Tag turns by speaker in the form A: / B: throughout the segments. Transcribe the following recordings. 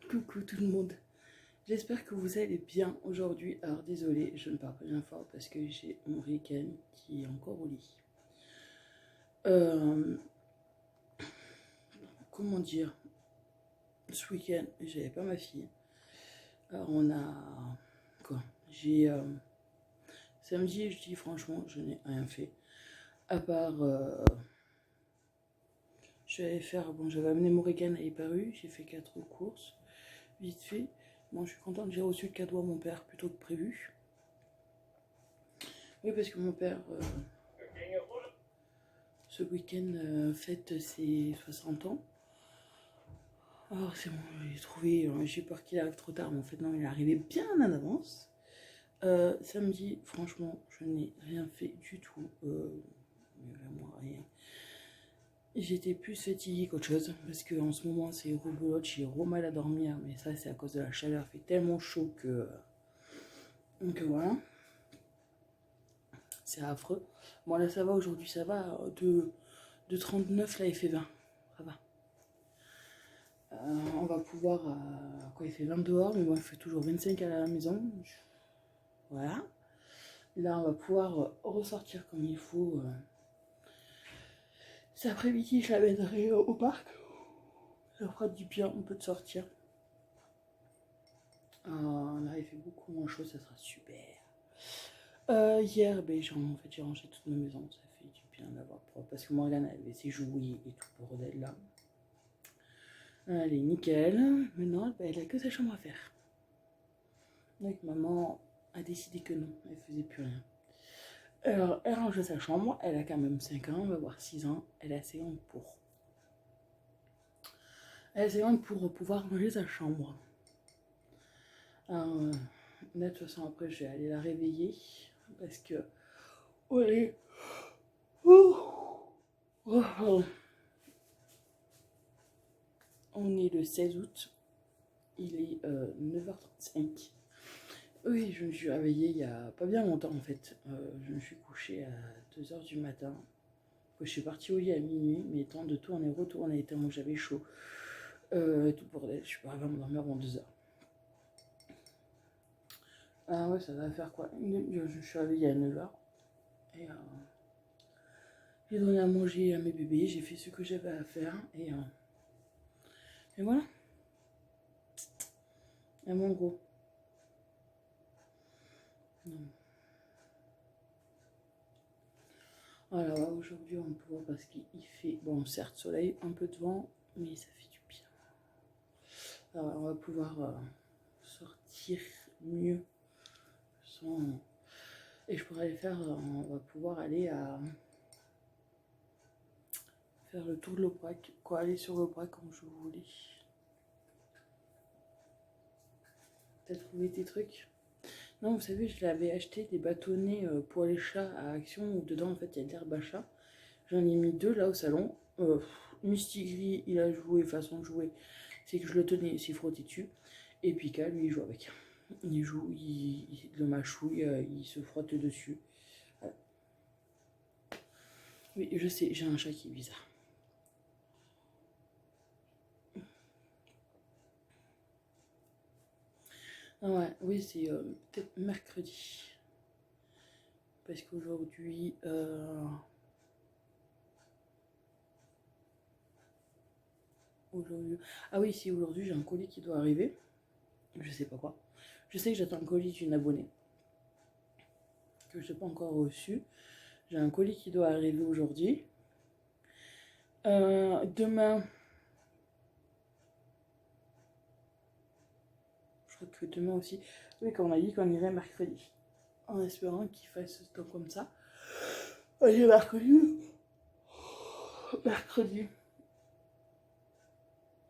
A: Coucou tout le monde, j'espère que vous allez bien aujourd'hui. Alors désolé, je ne parle pas bien fort parce que j'ai mon week-end qui est encore au lit. Euh, comment dire, ce week-end j'avais pas ma fille. Alors on a quoi? J'ai samedi, je dis franchement, je n'ai rien fait à part je vais faire, bon, j'avais amené mon week-end à Hyper-U, j'ai fait 4 courses vite fait. Bon, je suis contente, j'ai reçu le cadeau à mon père plutôt que prévu. Oui, parce que mon père, ce week-end, fête ses 60 ans. Alors c'est bon, j'ai trouvé, j'ai peur qu'il arrive trop tard, mais en fait non, il est arrivé bien en avance. Samedi, franchement, je n'ai rien fait du tout. Mais vraiment rien. J'étais plus fatiguée qu'autre chose, parce qu'en ce moment c'est rebelote, j'ai trop mal à dormir, mais ça c'est à cause de la chaleur, il fait tellement chaud que... Donc voilà, c'est affreux. Bon là ça va, aujourd'hui ça va, de 39 là il fait 20, ça va. On va pouvoir, quoi il fait 20 dehors, mais bon il fait toujours 25 à la maison. Voilà. Là on va pouvoir ressortir comme il faut. Cet après-midi je l'amènerai au parc. Ça fera du bien un peu de sortir. Là il fait beaucoup moins chaud, ça sera super. Hier, ben, en fait, j'ai rangé toute ma maison, ça fait du bien d'avoir propre. Parce que Morgane avait ses jouets et tout le bordel là. Elle est nickel. Maintenant, ben, elle a que sa chambre à faire. Donc maman a décidé que non, elle faisait plus rien. Alors, elle range sa chambre, elle a quand même 5 ans, on va voir 6 ans, elle est assez grande pour. Elle est assez grande pour pouvoir ranger sa chambre. Alors, là, de toute façon, après, je vais aller la réveiller. Parce que... Ouais. On est le 16 août. Il est 9h35. Oui, je me suis réveillée il y a pas bien longtemps en fait. Je me suis couchée à 2h du matin. Je suis partie au lit à minuit, mais temps de tourner, retourner, tellement que j'avais chaud. Tout bordel, je suis pas arrivée à m'endormir avant 2h. Ah ouais, ça va faire quoi? Je suis réveillée à 9h. Et j'ai donné à manger à mes bébés, j'ai fait ce que j'avais à faire. Et voilà. Et mon gros. Non. Voilà, aujourd'hui on peut voir parce qu'il fait, bon certes soleil, un peu de vent, mais ça fait du bien. Alors, on va pouvoir sortir mieux sans... Et je pourrais faire, on va pouvoir aller à faire le tour de l'Aubrac, quoi, aller sur l'Aubrac comme je voulais. T'as trouvé tes trucs? Non, vous savez, je l'avais acheté des bâtonnets pour les chats à Action où dedans en fait il y a de l'herbe à chat. J'en ai mis 2 là au salon. Mistigris, il a joué, façon de jouer, c'est que je le tenais, il s'est frotté dessus. Et Pika, lui, il joue avec. Il joue, il le mâchouille, il se frotte dessus. Voilà. Oui, je sais, j'ai un chat qui est bizarre. Ah ouais, oui, c'est peut-être mercredi. Parce qu'aujourd'hui... aujourd'hui... Ah oui, si, aujourd'hui, j'ai un colis qui doit arriver. Je sais pas quoi. Je sais que j'attends un colis d'une abonnée. Que je n'ai pas encore reçu. J'ai un colis qui doit arriver aujourd'hui. Demain... Je crois que demain aussi... Oui, quand on a dit qu'on irait mercredi. En espérant qu'il fasse ce temps comme ça. Allez, mercredi. Mercredi.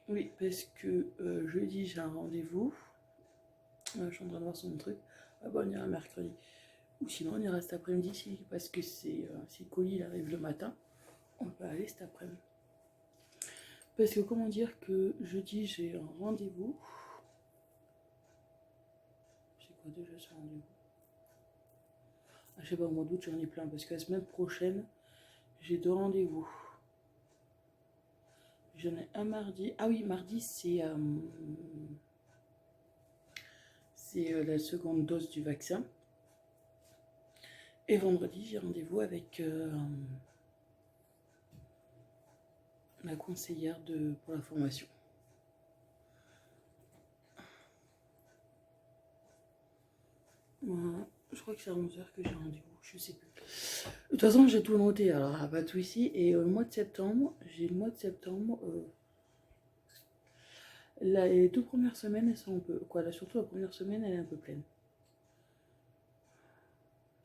A: Oui, parce que jeudi, j'ai un rendez-vous. Je suis en train de voir son truc. Ah bah, on ira mercredi. Ou sinon, on ira cet après-midi, parce que si le colis il arrive le matin, on peut aller cet après-midi. Parce que comment dire que jeudi, j'ai un rendez-vous. C'est quoi déjà ce rendez-vous? Ah, je sais pas, au mois d'août, j'en ai plein. Parce que la semaine prochaine, j'ai 2 rendez-vous. J'en ai un mardi. Ah oui, mardi, c'est la seconde dose du vaccin. Et vendredi, j'ai rendez-vous avec la conseillère pour la formation. Voilà. Je crois que c'est à 11h que j'ai rendez-vous, je sais plus. De toute façon, j'ai tout noté, alors pas tout ici. Et le mois de septembre, les 2 premières semaines, elles sont un peu... Quoi, là, surtout la première semaine, elle est un peu pleine.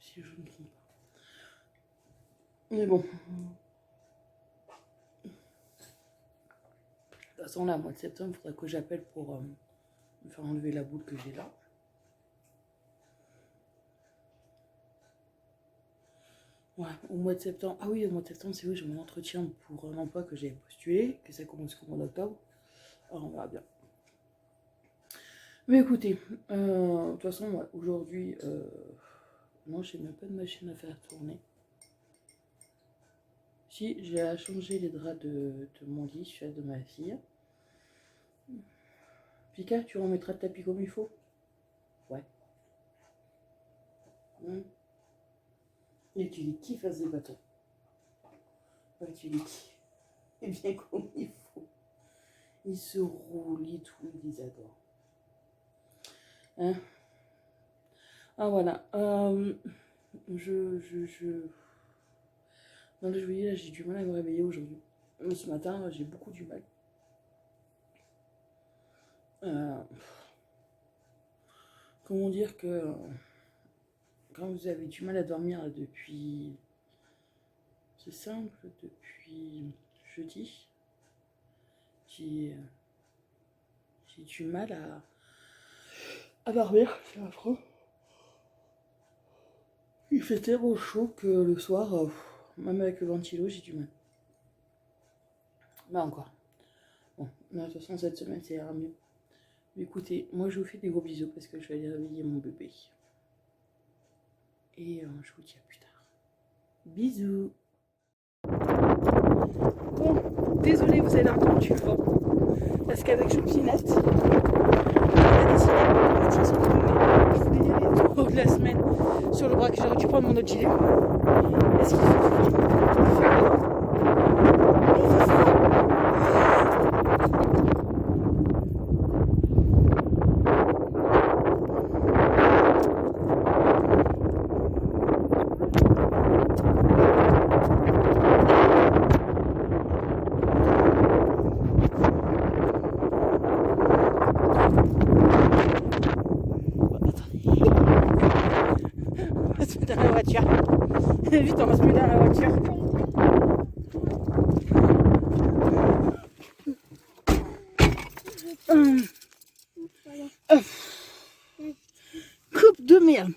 A: Si je ne me trompe pas. Mais bon. De toute façon, là, mois de septembre, il faudra que j'appelle pour me faire enlever la boule que j'ai là. Ouais, au mois de septembre. Ah oui, au mois de septembre, c'est vrai, j'ai mon entretien pour un emploi que j'ai postulé, que ça commence au mois d'octobre. Alors, on verra bien. Mais écoutez, de toute façon, ouais, aujourd'hui, non, j'ai même pas de machine à faire tourner. Si, j'ai changé les draps de mon lit, celui de ma fille. Pika, tu remettras le tapis comme il faut? Ouais. Et tu les kiffes à ce bâton. Ouais, tu les kiffes. Et bien comme il faut. Ils se roulent et tout, ils les adorent. Hein? Ah voilà. Non, je vous dis, là, j'ai du mal à me réveiller aujourd'hui. Ce matin, j'ai beaucoup du mal. Comment dire que quand vous avez du mal à dormir depuis... C'est simple, depuis jeudi, j'ai du mal à dormir, c'est affreux. Il fait tellement chaud que le soir, même avec le ventilo, j'ai du mal. Bah encore. Bon, de toute façon, cette semaine, ça ira mieux. Mais écoutez, moi, je vous fais des gros bisous parce que je vais aller réveiller mon bébé. Et je vous dis à plus tard. Bisous. Bon, désolé, vous allez entendre du vent. Parce qu'avec Choupinette, on a décidé de partir se promener. Je voulais y aller tout au long de la semaine sur le bras que j'aurais dû prendre mon autre gilet. Est-ce qu'il fait froid? Il fait froid. Dans la voiture. Vite, on va se mettre dans la voiture. Coupe de merde.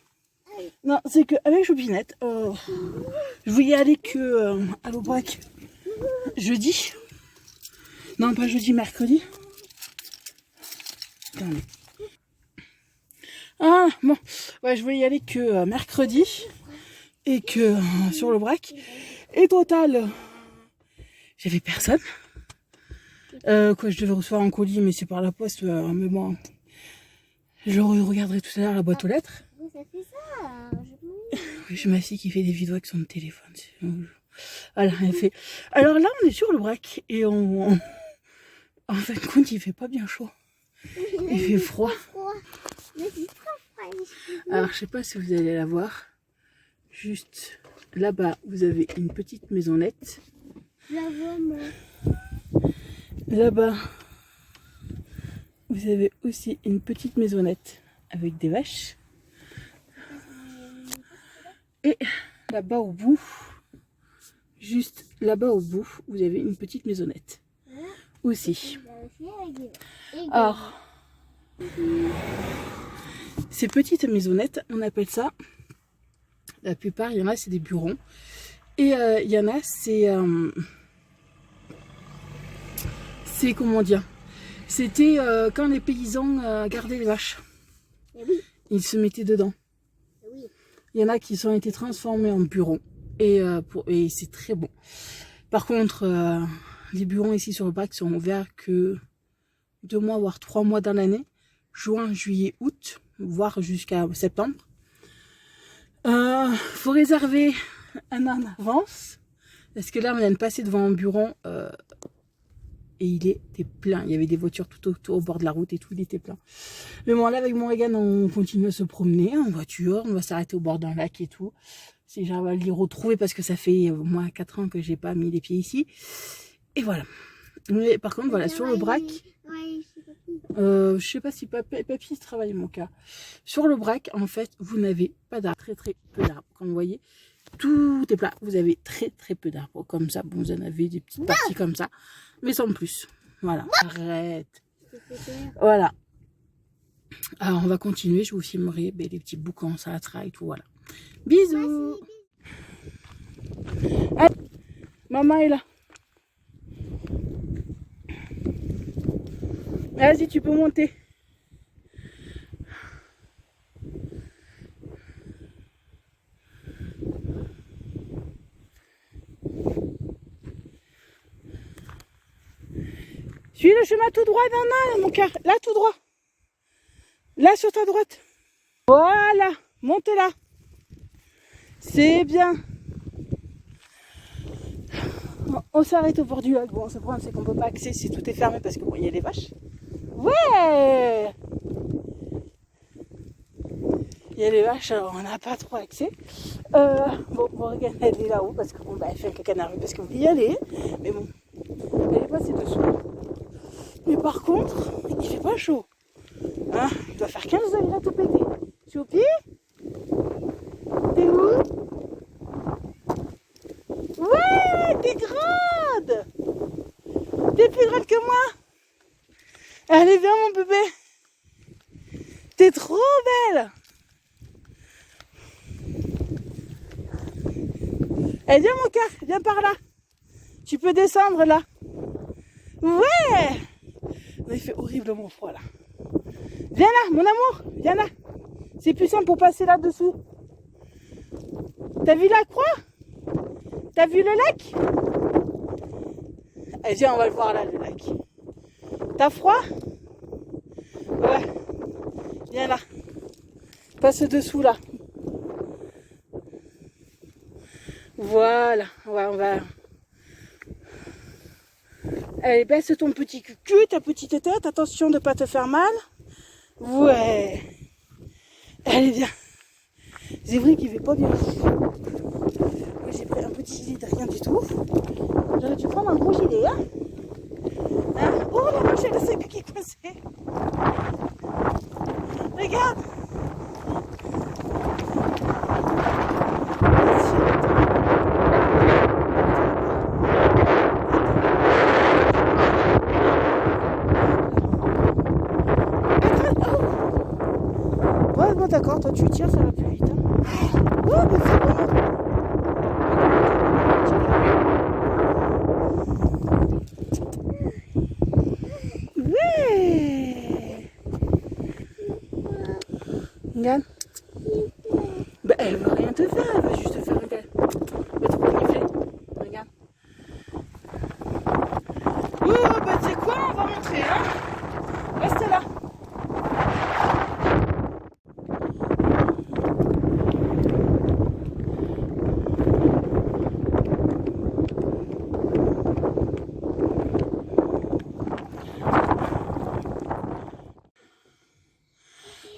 A: Non, c'est qu'avec Choupinette, je voulais y aller que à l'Aubrac jeudi. Non, pas jeudi, mercredi. Attendez. Ah, bon. Ouais, je voulais y aller que mercredi. Et que sur le brac. Et total, j'avais personne. Je devais recevoir un colis, mais c'est par la poste. Mais bon, je regarderai tout à l'heure la boîte aux lettres.
B: Ça fait ça.
A: J'ai ma fille qui fait des vidéos avec son téléphone. Voilà, elle fait. Alors là, on est sur le brac et en fin de compte, il fait pas bien chaud. Il fait froid. Alors, je sais pas si vous allez la voir. Juste là-bas, vous avez une petite maisonnette. Là-bas, vous avez aussi une petite maisonnette avec des vaches. Et là-bas au bout, juste là-bas au bout, vous avez une petite maisonnette aussi. Alors, ces petites maisonnettes, on appelle ça, la plupart, il y en a, c'est des burons. Et il y en a, c'est comment dire, c'était quand les paysans gardaient les vaches. Ils se mettaient dedans. Il y en a qui ont été transformés en bureaux. Et c'est très bon. Par contre, les bureaux ici sur le Brac sont ouverts que 2 mois, voire 3 mois dans l'année. Juin, juillet, août, voire jusqu'à septembre. Faut réserver un an en avance. Parce que là, on vient de passer devant un bureau et il était plein. Il y avait des voitures tout autour au bord de la route et tout, il était plein. Mais bon, là, avec mon Regan, on continue à se promener en voiture. On va s'arrêter au bord d'un lac et tout. Si j'arrive à les retrouver parce que ça fait au moins 4 ans que j'ai pas mis les pieds ici. Et voilà. Mais par contre, voilà, sur le Brac, je sais pas si papy travaille mon cas. Sur le Brac, en fait, vous n'avez pas d'arbres, très peu d'arbres. Comme vous voyez, tout est plat. Vous avez très peu d'arbres. Comme ça, bon, vous en avez des petites parties comme ça, mais sans plus. Voilà, arrête. Voilà. Alors, on va continuer. Je vous filmerai les petits boucans, ça attrape et tout. Voilà. Bisous. Allez, maman est là. Vas-y, tu peux monter. Suis le chemin tout droit, Nana, mon cœur. Là, tout droit. Là, sur ta droite. Voilà. Monte là. C'est bien. On s'arrête au bord du lac. Bon, ce problème, c'est qu'on ne peut pas accéder si tout est fermé parce que bon, il y a les vaches. Ouais. Il y a les vaches, alors on n'a pas trop accès. Bon, regarde, elle est là-haut parce que bon, elle fait un caca dans la rue parce qu'on veut y aller. Mais bon, elle est passée dessous. Mais par contre, il fait pas chaud. Hein, il doit faire 15 degrés à tout péter. Tu es au pied? T'es où? Ouais, t'es grande! T'es plus grande que moi! Allez, viens mon bébé! T'es trop belle! Allez, viens mon cœur, viens par là! Tu peux descendre là! Ouais! Il fait horriblement froid là. Viens là, mon amour, viens là. C'est plus simple pour passer là-dessous. T'as vu la croix? T'as vu le lac? Allez, viens, on va le voir là, le lac. T'as froid? Ouais. Viens là. Passe dessous là. Voilà. Ouais, on va... Allez, baisse ton petit cul, ta petite tête. Attention de ne pas te faire mal. Ouais. Allez, viens. C'est vrai qu'il fait pas bien. Moi, j'ai pris un petit gilet de rien du tout. J'aurais dû prendre un gros gilet, hein. Oh, la vache, elle a sa queue qui est cassée. Regarde. Ouais, bon, d'accord, toi tu tires, ça va plus vite. Hein. Oh, mais c'est bon. Ouais. Regarde. Bah, elle veut rien te faire, elle veut juste te faire regarder. Elle va te renifler. Regarde. Oh, bah, tu sais quoi, on va montrer, hein. Reste là.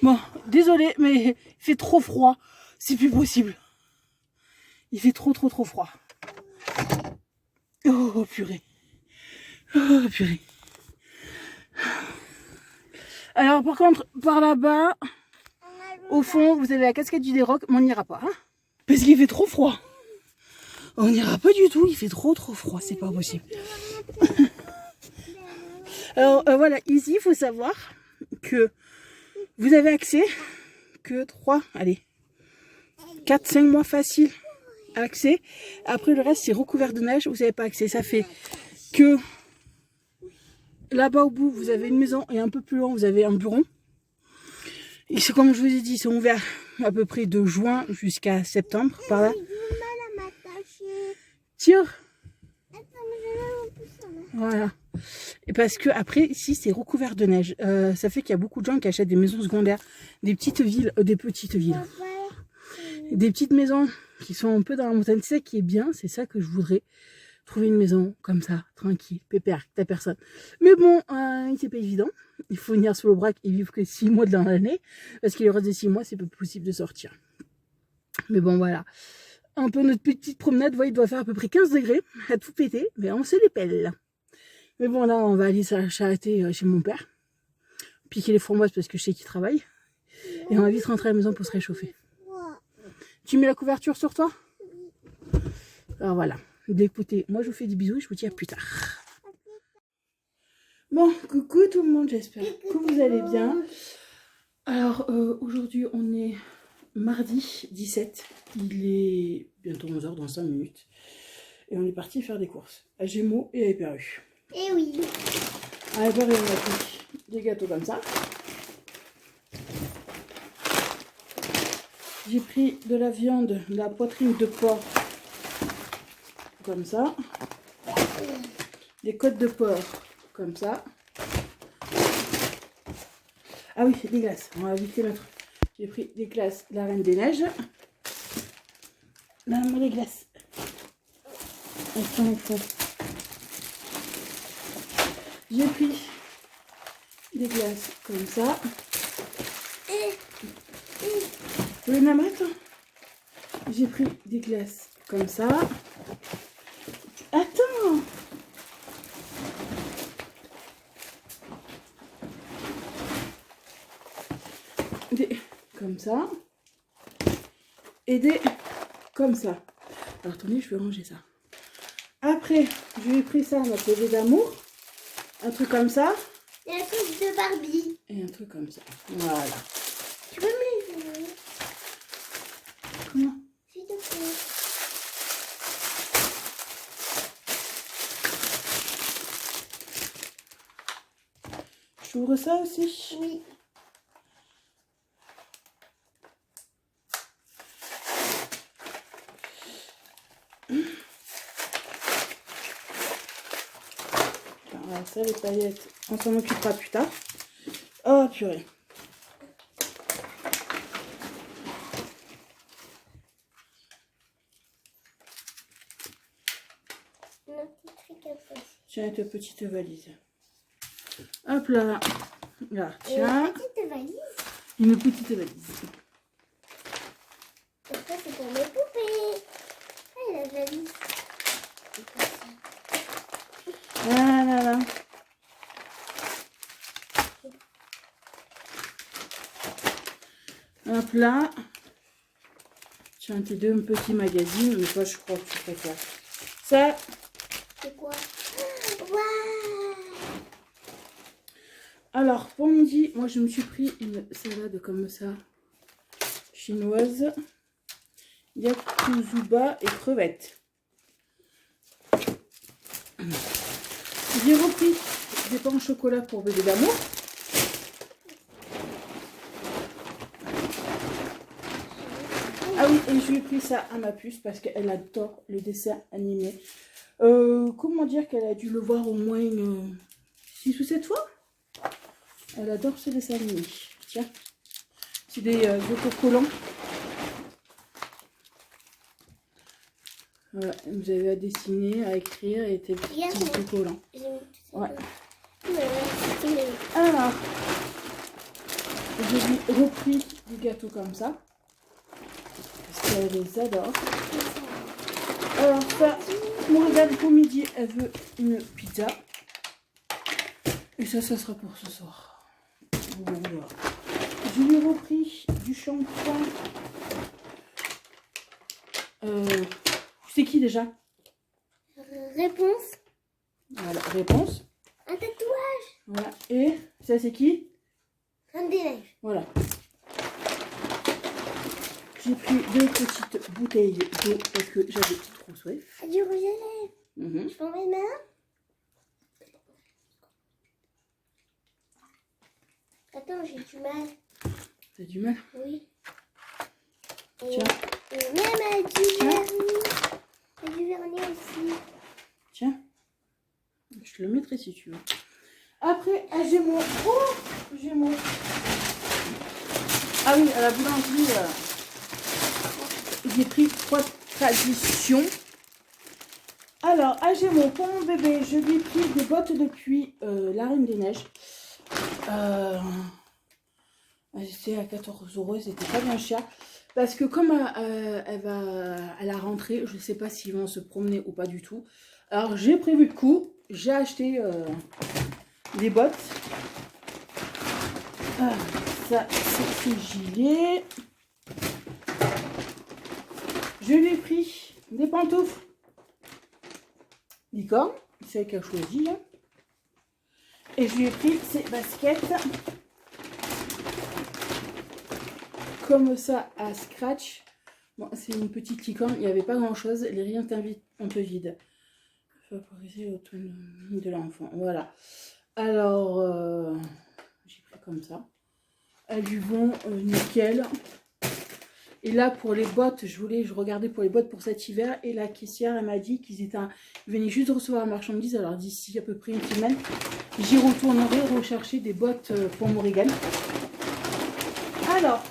A: Bon, désolé, mais il fait trop froid. C'est plus possible. Il fait trop froid. Oh, purée. Oh, purée. Alors, par contre, par là-bas, au fond, vous avez la cascade du Déroc, mais on n'ira pas. Hein, parce qu'il fait trop froid. On n'ira pas du tout, il fait trop froid, c'est pas possible. Alors, voilà, ici, il faut savoir que vous avez accès que 4-5 mois facile accès. Après, le reste, c'est recouvert de neige, vous n'avez pas accès. Ça fait que là-bas au bout, vous avez une maison et un peu plus loin, vous avez un bureau. Et c'est comme je vous ai dit, ils sont ouverts à peu près de juin jusqu'à septembre, par là. Tire. Voilà. Et parce que après, ici, c'est recouvert de neige. Ça fait qu'il y a beaucoup de gens qui achètent des maisons secondaires, des petites villes, des petites maisons qui sont un peu dans la montagne. C'est ça qui est bien, c'est ça que je voudrais. Trouver une maison comme ça, tranquille, pépère, t'as personne. Mais bon, c'est pas évident. Il faut venir sous le braque et vivre que 6 mois dans l'année. Parce qu'il reste de 6 mois, c'est pas possible de sortir. Mais bon, voilà. Un peu notre petite promenade, vous voyez, il doit faire à peu près 15 degrés, à tout péter, mais on se les pèle. Mais bon, là, on va aller s'arrêter chez mon père, piquer les framboises parce que je sais qu'il travaille, et on va vite rentrer à la maison pour se réchauffer. Tu mets la couverture sur toi? Alors voilà. Écoutez, moi je vous fais des bisous et je vous dis à plus tard. Bon, coucou tout le monde, j'espère que vous allez bien. Alors, aujourd'hui, on est mardi 17. Il est bientôt 11h dans 5 minutes. Et on est parti faire des courses à Gémeaux et à Éperu.
B: Eh oui.
A: À Éperu, on a pris des gâteaux comme ça. J'ai pris de la viande, de la poitrine de porc comme ça. Des côtes de porc comme ça. Ah oui, des glaces. On va vite les mettre. J'ai pris des glaces, la Reine des Neiges. Là, moi, les glaces. Elles sont au fond. J'ai pris des glaces comme ça. Vous voulez la mettre? J'ai pris des glaces comme ça. Attends! Des comme ça. Et des comme ça. Alors attendez, je vais ranger ça. Après, je lui ai pris ça, notre bébé d'amour. Un truc comme ça.
B: Et un truc de Barbie.
A: Et un truc comme ça. Voilà.
B: Tu peux me les donner?
A: Comment?
B: S'il te plaît.
A: J'ouvre ça aussi.
B: Oui.
A: Alors ça, les paillettes, on s'en occupera plus tard. Oh purée. Tiens, ta petite valise. Hop là. Là, tiens.
B: Une petite valise.
A: Une petite valise.
B: Et ça, c'est pour mes poupées. Ah, la valise. C'est comme ça.
A: Là, là, là. Hop là. Tiens, tes deux petits magazines. Mais toi, je crois que tu préfères ça.
B: C'est quoi? Waouh!
A: Alors, pour midi, moi, je me suis pris une salade comme ça, chinoise. Yakuzuba et crevettes. J'ai repris des pains au chocolat pour bébé d'amour. Ah oui, et je lui ai pris ça à ma puce parce qu'elle adore le dessin animé. Comment dire qu'elle a dû le voir au moins 6 ou 7 fois. Elle adore ce dessin animé. Tiens, c'est des autocollants. Voilà, vous avez à dessiner, à écrire et des petits autocollants. Ouais. Alors, j'ai repris des gâteaux comme ça. Parce qu'elle les adore. Alors ça, mon regarde pour midi, elle veut une pizza. Et ça sera pour ce soir. Voilà. Je lui ai repris du shampoing. C'est qui déjà?
B: Réponse.
A: Voilà, réponse.
B: Un tatouage.
A: Voilà. Et ça c'est qui?
B: Un des neiges.
A: Voilà. J'ai pris 2 petites bouteilles d'eau parce que j'avais trop soif.
B: Du rouge à lèvres. Je peux en mettre maintenant? Attends, j'ai du mal.
A: T'as du mal?
B: Oui.
A: Tiens.
B: Et même avec du vernis. Et du vernis aussi.
A: Tiens. Je te le mettrai si tu veux. Après, à Gémeaux. Oh, Gémeaux. Ah oui, à la boulangerie, j'ai pris 3 traditions. Alors, à Gémeaux, pour mon bébé, je lui ai pris des bottes de pluie, la Reine des Neiges. C'était à 14 €, c'était pas bien cher. Parce que comme elle va à la rentrée, je ne sais pas s'ils vont se promener ou pas du tout. Alors, j'ai prévu le coup. J'ai acheté des bottes. Ça, c'est ce gilet. Je lui ai pris des pantoufles. Licorne, c'est elle qui a choisi. Hein. Et je lui ai pris ces baskets. Comme ça, à scratch. Bon, c'est une petite licorne, il n'y avait pas grand chose. Les rayons étaient un peu vides. Favoriser l'autonomie de l'enfant. Voilà. Alors, j'ai pris comme ça. Elles lui vont nickel. Et là, pour les bottes, je regardais pour les bottes pour cet hiver. Et la caissière, elle m'a dit qu'ils venaient juste de recevoir la marchandise. Alors, d'ici à peu près une semaine, j'y retournerai rechercher des bottes pour Morrigan. Alors,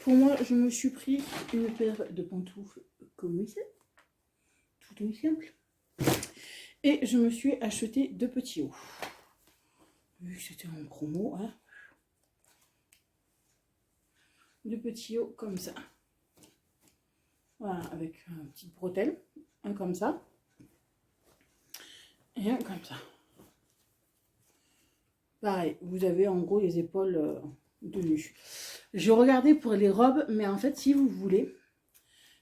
A: pour moi, je me suis pris une paire de pantoufles comme ça. Tout aussi simple. Et je me suis acheté 2 petits hauts. Vu que c'était en promo, hein. 2 petits hauts comme ça. Voilà, avec une petite bretelle. Un comme ça. Et un comme ça. Pareil, vous avez en gros les épaules de nu. Je regardais pour les robes, mais en fait, si vous voulez,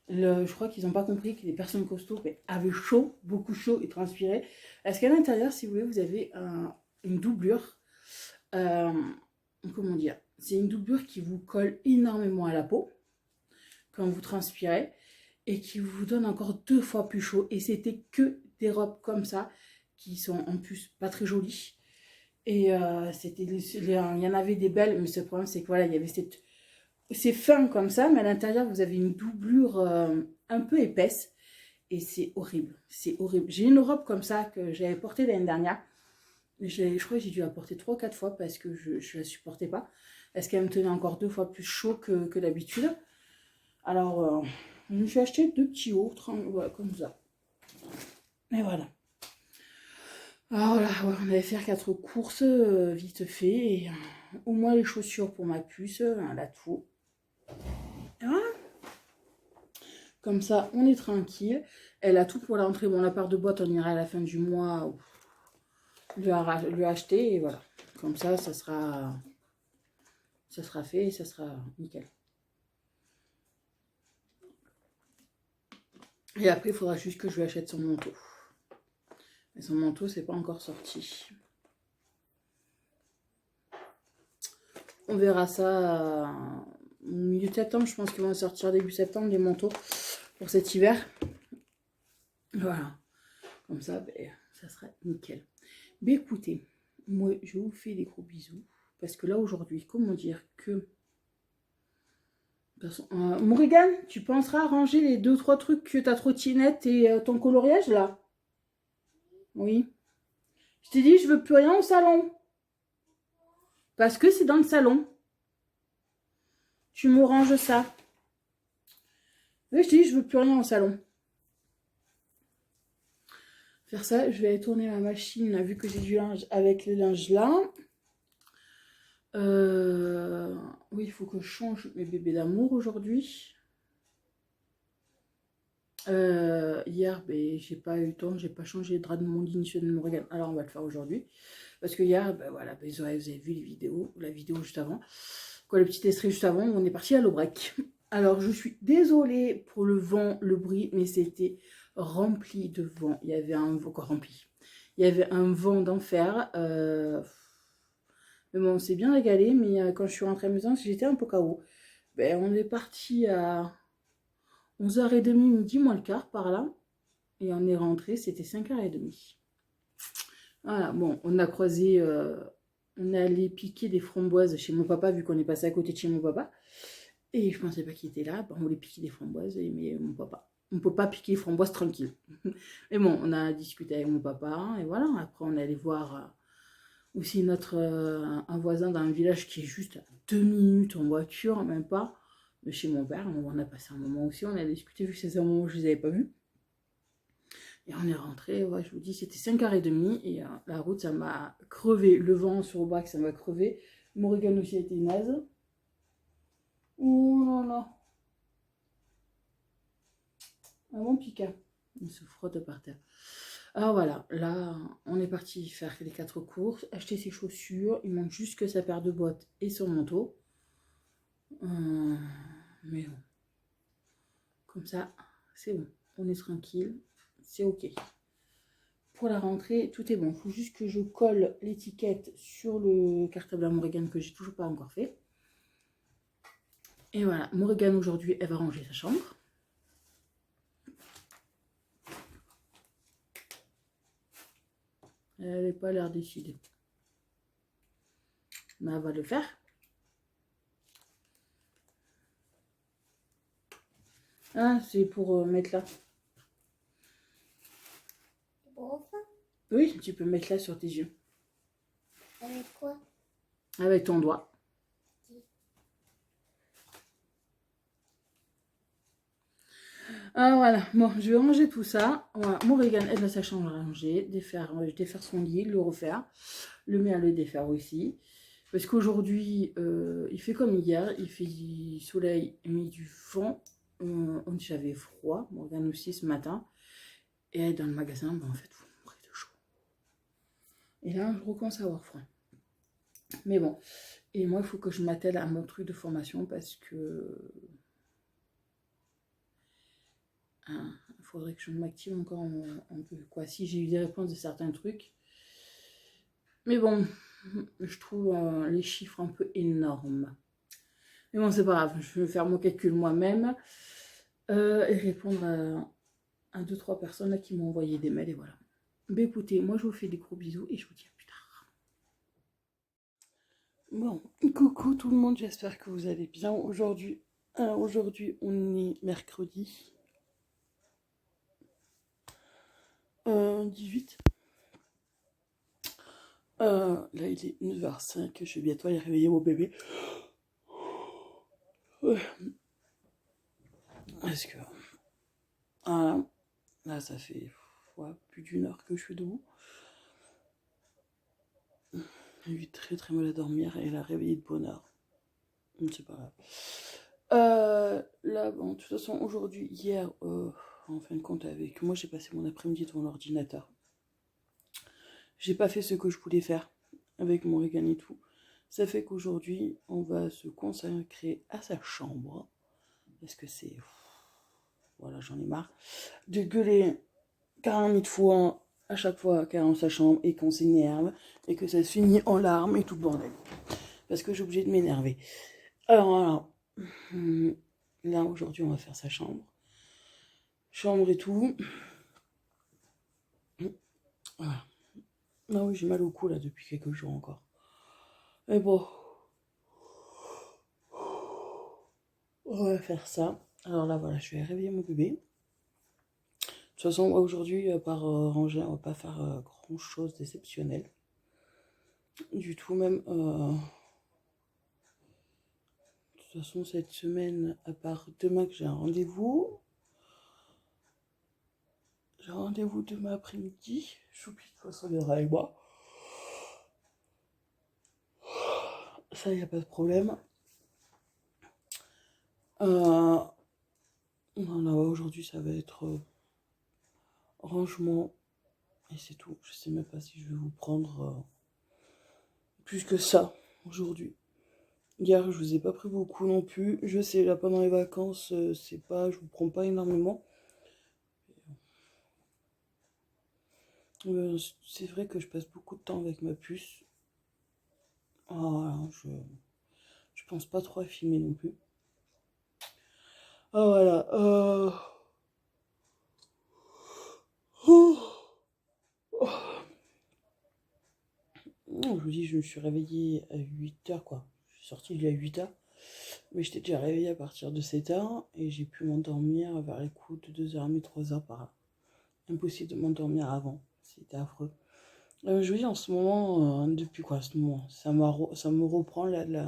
A: je crois qu'ils n'ont pas compris que les personnes costauds avaient chaud, beaucoup chaud et transpiraient. Parce qu'à l'intérieur, si vous voulez, vous avez une doublure. Comment dire? C'est une doublure qui vous colle énormément à la peau quand vous transpirez et qui vous donne encore 2 fois plus chaud. Et c'était que des robes comme ça qui sont en plus pas très jolies. Et il y en avait des belles, mais le problème c'est que voilà, il y avait c'est fin comme ça, mais à l'intérieur vous avez une doublure un peu épaisse et c'est horrible, c'est horrible. J'ai une robe comme ça que j'avais portée l'année dernière. Je crois que j'ai dû la porter 3 ou 4 fois parce que je la supportais pas. Parce qu'elle me tenait encore 2 fois plus chaud que d'habitude. Alors, je me suis acheté 2 petits hauts, voilà, comme ça. Et voilà. Alors là, ouais, on allait faire 4 courses vite fait. Et, au moins les chaussures pour ma puce, elle a tout. Et voilà. Comme ça, on est tranquille. Elle a tout pour la rentrée. Bon, la part de boîte, on ira à la fin du mois lui acheter. Et voilà. Comme ça, ça sera fait et ça sera nickel. Et après, il faudra juste que je lui achète son manteau. Mais son manteau, c'est pas encore sorti. On verra ça au milieu de septembre. Je pense qu'ils vont sortir début septembre les manteaux pour cet hiver. Voilà. Comme ça, ben, ça sera nickel. Mais écoutez, moi, je vous fais des gros bisous. Parce que là, aujourd'hui, comment dire que... Morrigan, tu penseras à ranger les 2-3 trucs que ta trottinette et ton coloriage, là? Oui. Je t'ai dit, je veux plus rien au salon. Parce que c'est dans le salon. Tu me ranges ça. Oui, je te dis, je veux plus rien au salon. Faire ça, je vais aller tourner ma machine, vu que j'ai du linge avec le linge là. Oui, il faut que je change mes bébés d'amour aujourd'hui. Hier, ben, j'ai pas eu le temps, j'ai pas changé les draps de mon lit de Morrigan. Alors on va le faire aujourd'hui. Parce que hier, ben voilà, ben, vous avez vu les vidéos, la vidéo juste avant. Quoi, le petit extrait juste avant, on est parti à l'Aubrac. Alors je suis désolée pour le vent, le bruit, mais c'était rempli de vent. Il y avait un vent rempli. Il y avait un vent d'enfer. Mais bon, on s'est bien régalé, mais quand je suis rentrée à la maison, j'étais un peu KO. Ben, on est parti à 11h30, midi, moins le quart, par là. Et on est rentré, c'était 5h30. Voilà, bon, on a croisé... on est allé piquer des framboises chez mon papa, vu qu'on est passé à côté de chez mon papa. Et je pensais pas qu'il était là. Ben, on voulait piquer des framboises, mais mon papa. On ne peut pas piquer les framboises tranquille. Mais bon, on a discuté avec mon papa et voilà. Après, on est allé voir aussi un voisin d'un village qui est juste à 2 minutes en voiture, même pas, de chez mon père. On a passé un moment aussi, on a discuté vu que c'était un moment où je ne les avais pas vus. Et on est rentré, ouais, je vous dis, c'était 5h30 et la route, ça m'a crevé. Le vent sur le bras, ça m'a crevé. Morrigan aussi a été naze. Oh là là. Un bon piquant. Il se frotte par terre. Alors voilà, là, on est parti faire les 4 courses, acheter ses chaussures. Il manque juste que sa paire de bottes et son manteau. Mais bon. Comme ça, c'est bon. On est tranquille. C'est ok. Pour la rentrée, tout est bon. Il faut juste que je colle l'étiquette sur le cartable à Morrigan que j'ai toujours pas encore fait. Et voilà, Morrigan aujourd'hui, elle va ranger sa chambre. Elle n'avait pas l'air décidée. Mais elle va le faire. Ah, c'est pour mettre là.
B: Bon,
A: Oui, tu peux mettre là sur tes yeux.
B: avec quoi?
A: Avec ton doigt. Ah voilà, bon, je vais ranger tout ça. Voilà, Morrigan aide à sa chambre à ranger, défaire son lit, le refaire. Le mien à le défaire aussi. Parce qu'aujourd'hui, il fait comme hier, il fait du soleil mais du vent. J'avais froid, Morgane aussi ce matin. Et dans le magasin, ben, en fait, vous mourrez de chaud. Et là, je recommence à avoir froid. Mais bon, et moi, il faut que je m'attelle à mon truc de formation parce que... il faudrait que je m'active encore un peu. Quoi. Si j'ai eu des réponses de certains trucs. Mais bon, je trouve les chiffres un peu énormes. Mais bon, c'est pas grave, je vais faire mon calcul moi-même et répondre à 2-3 personnes là, qui m'ont envoyé des mails et voilà. Ben écoutez, moi je vous fais des gros bisous et je vous dis à plus tard. Bon, coucou tout le monde, j'espère que vous allez bien. Aujourd'hui, on est mercredi 18. Là il est 9h05, je vais bientôt aller réveiller mon bébé. Ouais. Parce que... Voilà. Là ça fait plus d'une heure que je suis debout. J'ai eu très très mal à dormir et elle a réveillé de bonne heure. C'est pas grave. Là, bon, de toute façon, aujourd'hui, hier, en fin de compte, avec moi, j'ai passé mon après-midi devant l'ordinateur. J'ai pas fait ce que je voulais faire avec mon Morrigan et tout. Ça fait qu'aujourd'hui, on va se consacrer à sa chambre. Parce que c'est... Voilà, j'en ai marre. De gueuler 40 000 fois à chaque fois qu'elle est dans sa chambre et qu'on s'énerve et que ça se finit en larmes et tout le bordel. Parce que j'ai obligé de m'énerver. Alors, là, aujourd'hui, on va faire sa chambre. Chambre et tout. Voilà. Ah oui, j'ai mal au cou, là, depuis quelques jours encore. Mais bon. On va faire ça. Alors là, voilà, je vais réveiller mon bébé. De toute façon, aujourd'hui, à part ranger, on va pas faire grand-chose d'exceptionnel. Du tout, même... De toute façon, cette semaine, à part demain que j'ai un rendez-vous... J'ai un rendez-vous demain après-midi. Choupi, de toute façon, il viendra avec moi. Ça, il n'y a pas de problème. Non, aujourd'hui, ça va être rangement. Et c'est tout. Je sais même pas si je vais vous prendre plus que ça aujourd'hui. Hier, je vous ai pas pris beaucoup non plus. Je sais, là, pendant les vacances, c'est pas, je vous prends pas énormément. C'est vrai que je passe beaucoup de temps avec ma puce. Ah, je pense pas trop à filmer non plus. Ah, voilà. Oh. Oh. Non, je vous dis, je me suis réveillée à 8h, quoi. Je suis sortie il y a 8h. Mais j'étais déjà réveillée à partir de 7h et j'ai pu m'endormir vers les coups de 2h30, 3h par là. Impossible de m'endormir avant, c'était affreux. Je veux dire, en ce moment, depuis quoi, ce moment, ça me reprend de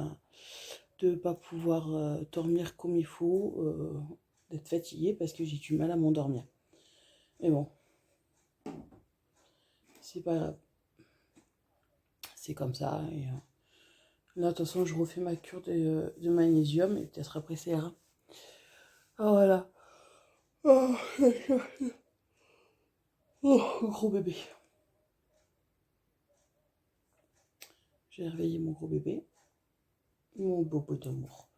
A: ne pas pouvoir dormir comme il faut, d'être fatiguée parce que j'ai du mal à m'endormir. Mais bon, c'est pas grave. C'est comme ça. Et, là, de toute façon, je refais ma cure de magnésium et peut-être après, ça ira. Ah, voilà. Oh, gros bébé. J'ai réveillé mon gros bébé. Mon bobo d'amour.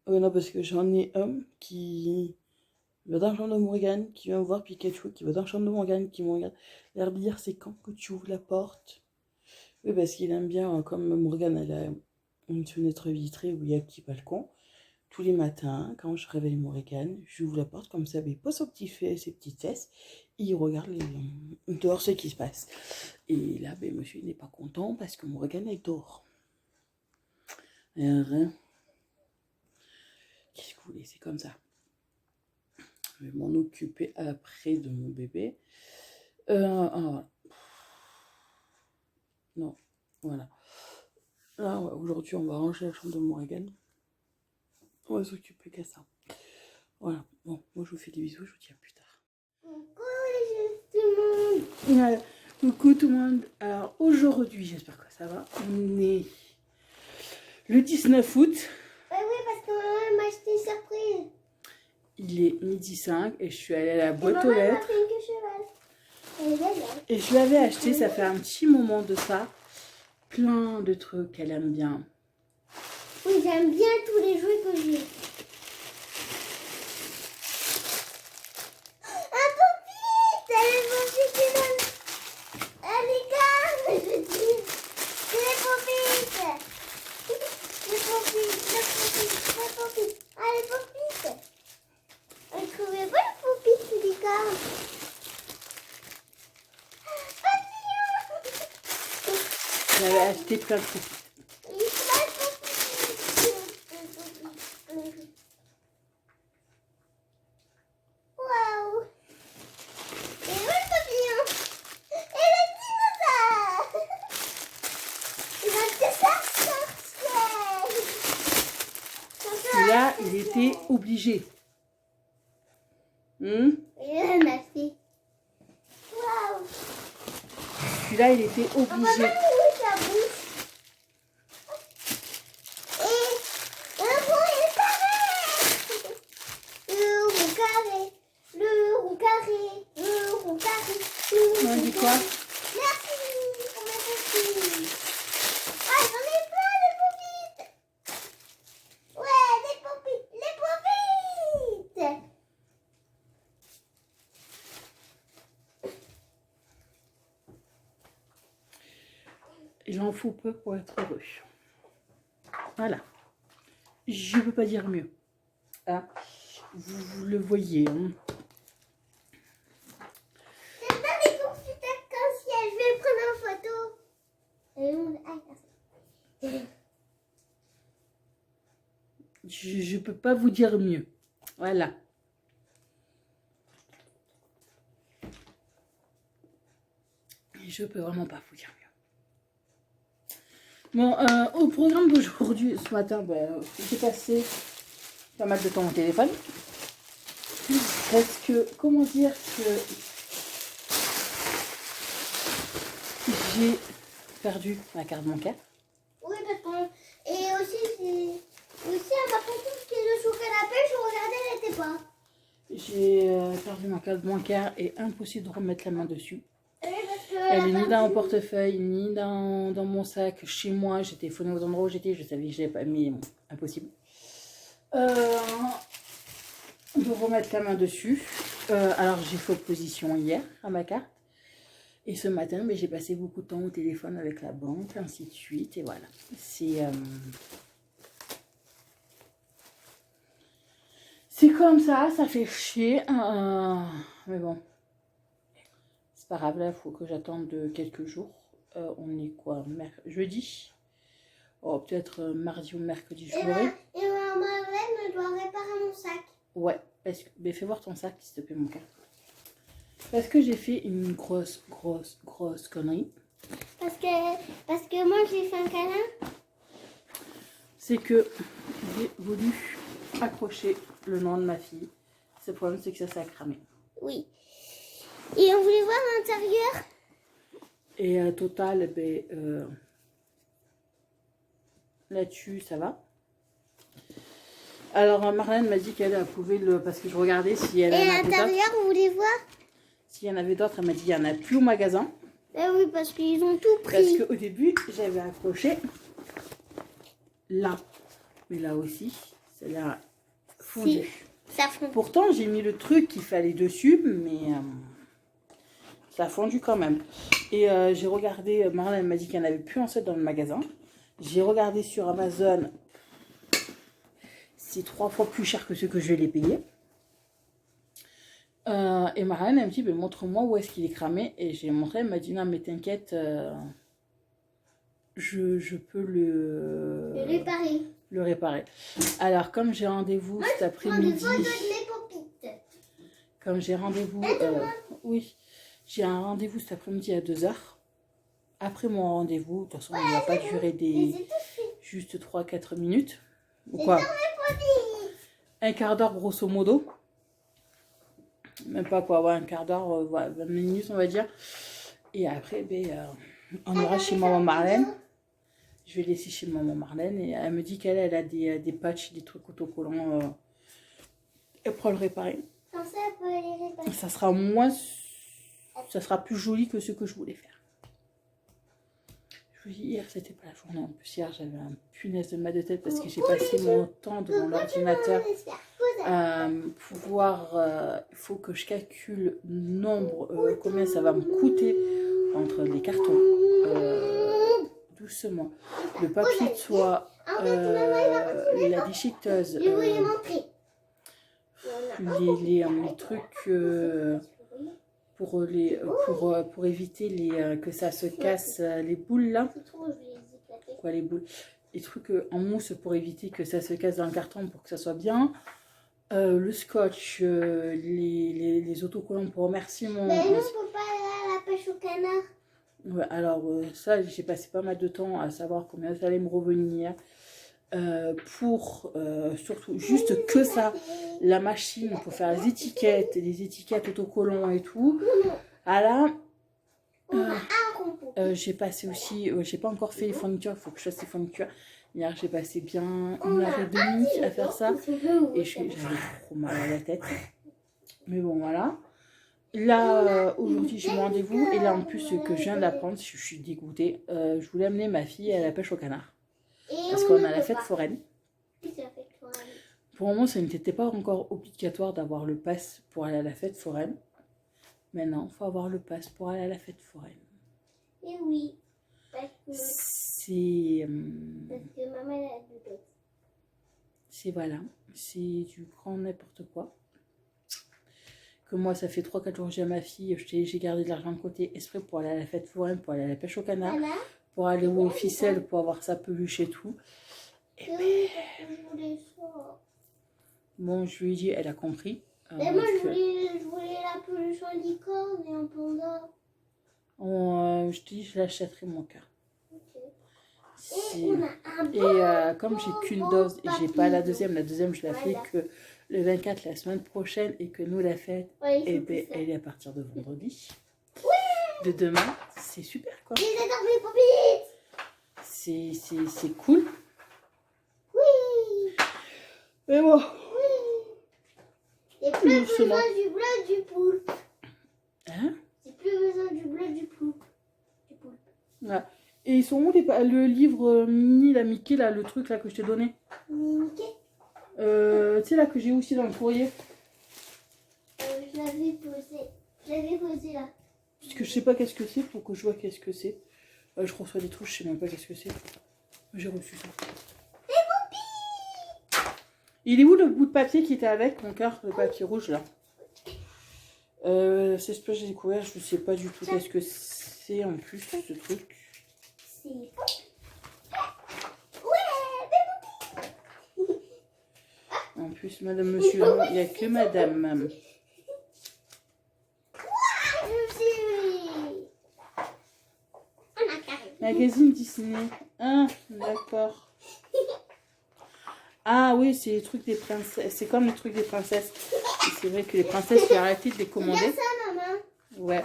A: Non, parce que j'en ai un qui va dans la chambre de Morgane, qui vient me voir Pikachu, qui va dans la chambre de Morgane, qui me regarde. L'air de dire, c'est quand que tu ouvres la porte? Oui, parce qu'il aime bien, comme Morgane, elle a une fenêtre vitrée où il y a un petit balcon. Tous les matins, quand je réveille Morgane, j'ouvre la porte comme ça, il pose ses petites fesses, et il regarde dehors ce qui se passe. Et là, monsieur n'est pas content parce que Morgane est dehors. Alors, qu'est-ce que vous voulez, c'est comme ça. Je vais m'en occuper après de mon bébé. Voilà. Non, voilà. Là, ouais, aujourd'hui, on va ranger la chambre de Morgane. On va s'occuper qu'à ça. Voilà. Bon, moi, je vous fais des bisous. Je vous dis à plus tard.
B: Coucou tout le monde.
A: Coucou tout le monde. Alors, aujourd'hui, j'espère que ça va. On est le 19 août.
B: Oui, parce que maman m'a acheté une surprise.
A: Il est 12h05 et je suis allée à la boîte aux
B: Maman m'a
A: lettres.
B: fait une queue cheval. Elle est belle, hein.
A: Et je l'avais acheté, ça fait un petit moment de ça. Plein de trucs qu'elle aime bien.
B: Oui, j'aime bien tous les jouets que j'ai. Un popite. Elle est popite qui donne. Elle est calme, je dis. C'est les popites. Les popites, les popites, les popites. Ah, les popites. On trouvait pas les popites, les gars.
A: J'avais acheté plein de trucs.
B: Waouh! Et où le papillon? Et le dinosaure! Il va te faire sortir!
A: Celui-là, il était obligé.
B: Merci. Waouh!
A: Celui-là, il était
B: On va
A: obligé.
B: même ouvrir sa bouche. Et le rond est carré! Le rond carré, le rond carré, le rond carré, le
A: On
B: rond
A: dit
B: carré.
A: quoi?
B: Merci pour mes popites. Ah, j'en ai plein de popites. Ouais, des popites, les popites.
A: Il en faut peu pour être heureux. Voilà. Je peux pas dire mieux. Ah, vous le voyez. Hein.
B: J'aime bien les confites arc-en-ciel. Je vais prendre en photo. Ah, merci.
A: Je peux pas vous dire mieux. Voilà. Je peux vraiment pas vous dire mieux. Bon, au programme d'aujourd'hui, ce matin, j'ai passé pas mal de temps au téléphone. Parce que, comment dire que j'ai perdu ma carte bancaire.
B: Oui, parce qu'on... Et aussi, elle m'a fait tout ce qui est dessous canapé. Je regardais, elle n'était pas.
A: J'ai perdu ma carte bancaire et impossible de remettre la main dessus.
B: Oui, parce que
A: Elle est ni dans mon portefeuille, ni dans mon sac. Chez moi, j'ai téléphoné aux endroits où j'étais, je savais que je n'avais pas mis, impossible. De remettre la main dessus. Alors, j'ai fait opposition hier à ma carte. Et ce matin, j'ai passé beaucoup de temps au téléphone avec la banque, ainsi de suite. Et voilà. C'est comme ça fait chier. Mais bon. C'est pas grave, là, il faut que j'attende quelques jours. On est quoi? Jeudi? Oh, peut-être mardi ou mercredi, je l'aurai.
B: Et maman mon sac.
A: Ouais, parce que... Mais fais voir ton sac, s'il te plaît, mon cœur. Parce que j'ai fait une grosse connerie.
B: Parce que moi, j'ai fait un câlin.
A: C'est que j'ai voulu accrocher le nom de ma fille. Le problème, c'est que ça a cramé.
B: Oui. Et on voulait voir l'intérieur.
A: Et total, là-dessus, ça va. Alors, Marlène m'a dit qu'elle pouvait le... Parce que je regardais si elle en
B: Et
A: avait
B: à l'intérieur,
A: d'autres.
B: on voulait voir.
A: S'il y en avait d'autres, elle m'a dit qu'il n'y en a plus au magasin.
B: Eh oui, parce qu'ils ont tout
A: Parce
B: pris.
A: qu'au début, j'avais accroché là. Mais là aussi, ça l'a fondu.
B: Si, ça fond.
A: Pourtant, j'ai mis le truc qu'il fallait dessus, mais ça a fondu quand même. Et j'ai regardé, Marlène m'a dit qu'il n'y en avait plus en stock dans le magasin. J'ai regardé sur Amazon. C'est 3 fois plus cher que ce que je l'ai payé. Et Marlène, elle me dit, montre-moi où est-ce qu'il est cramé. Et j'ai montré, elle m'a dit, non, mais t'inquiète, je peux le réparer. Alors, comme j'ai rendez-vous cet après-midi... Comme j'ai rendez-vous... oui, j'ai un rendez-vous cet après-midi à 2h. Après mon rendez-vous, de toute façon, il ne va pas durer juste 3-4 minutes. Ou quoi? Un quart d'heure, grosso modo. Même pas quoi, ouais, un quart d'heure, 20 minutes, on va dire. Et après, on ira chez maman Marlène. Je vais laisser chez maman Marlène. Et elle me dit qu'elle a des patchs, des trucs autocollants. Elle pourra le réparer.
B: Comme ça, elle peut les réparer.
A: Ça sera moins... Ça sera plus joli que ce que je voulais faire. Je vous dis, hier, c'était pas la journée. En plus, hier, j'avais un punaise de mal de tête parce que j'ai passé mon temps devant l'ordinateur. Il faut que je calcule le nombre, combien ça va me coûter entre les cartons. Doucement. Le papier de soie, la déchiqueteuse, les trucs pour éviter que ça se casse, les boules là. Quoi, les boules? Les trucs en mousse pour éviter que ça se casse dans le carton pour que ça soit bien. Le scotch, les autocollants pour remerciement.
B: Mais nous, on peut pas aller à la pêche au canard.
A: Ouais, alors ça, j'ai passé pas mal de temps à savoir combien ça allait me revenir. Surtout juste que ça, la machine pour faire les étiquettes autocollants et tout. Alors, j'ai passé aussi, j'ai pas encore fait les fournitures, il faut que je fasse les fournitures. Hier, j'ai passé bien 1h30 à faire ça et j'avais trop mal à la tête. Mais bon, voilà. Là, aujourd'hui, j'ai mon rendez-vous et là, en plus, que je viens d'apprendre, je suis dégoûtée. Je voulais amener ma fille à la pêche au canard. Parce qu'on a la fête foraine. Pour le moment, ça n'était pas encore obligatoire d'avoir le pass pour aller à la fête foraine. Maintenant, il faut avoir le pass pour aller à la fête foraine.
B: Et oui.
A: C'est...
B: Parce que maman elle a du bête.
A: C'est voilà. C'est du grand n'importe quoi. Que moi, ça fait 3-4 jours que j'ai ma fille. J'ai gardé de l'argent de côté exprès pour aller à la fête foraine, pour aller à la pêche au canard. Voilà. Pour aller aux ficelles, pour avoir sa peluche et tout. Et
B: oui, parce que je voulais ça.
A: Bon, je lui ai dit, elle a compris.
B: Mais moi, je voulais la peluche en licorne et en panda.
A: Je te dis, je l'achèterai, mon cœur.
B: Okay.
A: Et comme j'ai qu'une dose et j'ai pas la deuxième je la fais que le 24 la semaine prochaine et que nous la fête, elle est à partir de vendredi. De demain, c'est super quoi. C'est cool.
B: Oui.
A: Et bon.
B: Oui. Et plus besoin du bleu du poulpe.
A: Hein?
B: J'ai plus besoin du bleu du poulpe.
A: Ouais. Et ils sont où le livre mini, la Mickey, là, le truc là que je t'ai donné?
B: Mickey?
A: Tu sais là que j'ai aussi dans le courrier.
B: Je l'avais posé. Je l'avais posé là.
A: Parce que je sais pas qu'est-ce que c'est, pour que je vois qu'est-ce que c'est. Je reçois des trucs, je sais même pas qu'est-ce que c'est. J'ai reçu ça. Il est où le bout de papier qui était avec mon cœur, le papier rouge là? C'est ce que j'ai découvert, je sais pas du tout qu'est-ce que c'est en plus ce truc. En plus, madame, monsieur, non, il n'y a que madame. Magazine Disney. Ah, d'accord. Ah oui, c'est les trucs des princesses. C'est comme les trucs des princesses. C'est vrai que les princesses, j'ai arrêté de les commander.
B: Regarde ça, maman.
A: Ouais.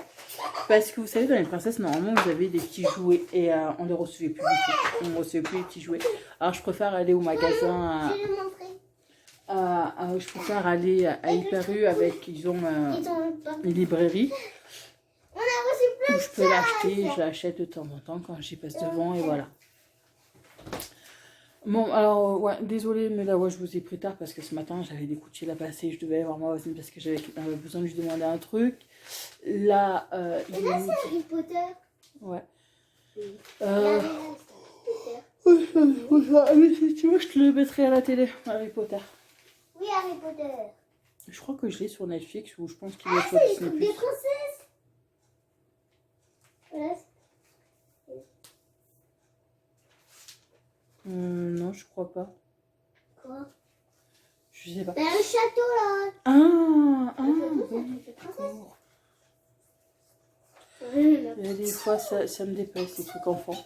A: Parce que vous savez, dans les princesses, normalement, vous avez des petits jouets. Et on ne les recevait plus du tout. On ne recevait plus les petits jouets. Alors, je préfère aller au magasin.
B: Je vais le montrer.
A: Je préfère aller à Hyper U avec, ils ont une librairie.
B: On a reçu plein
A: Où
B: de
A: je peux l'acheter. Je l'achète de temps en temps quand j'y passe devant. Et voilà. Bon, alors, ouais, désolé, mais là, ouais, je vous ai pris tard parce que ce matin, j'avais des coups de fil à passer. Je devais aller voir ma voisine parce que j'avais besoin de lui demander un truc. Là, il
B: Et
A: est
B: là,
A: midi.
B: c'est Harry Potter.
A: Ouais.
B: Harry
A: Mais si tu veux, je te le mettrai à la télé, Harry Potter.
B: Oui, Harry Potter.
A: Je crois que je l'ai sur Netflix ou je pense qu'il est
B: Ah,
A: sur
B: c'est les
A: Disney+.
B: trucs des princesses. Voilà.
A: Non, je crois pas.
B: Quoi?
A: Je sais pas.
B: Ben, le château, là.
A: Ah,
B: Le château, c'est un
A: oui.
B: truc de princesse.
A: Il y a des fois, ça me dépasse, les trucs enfants.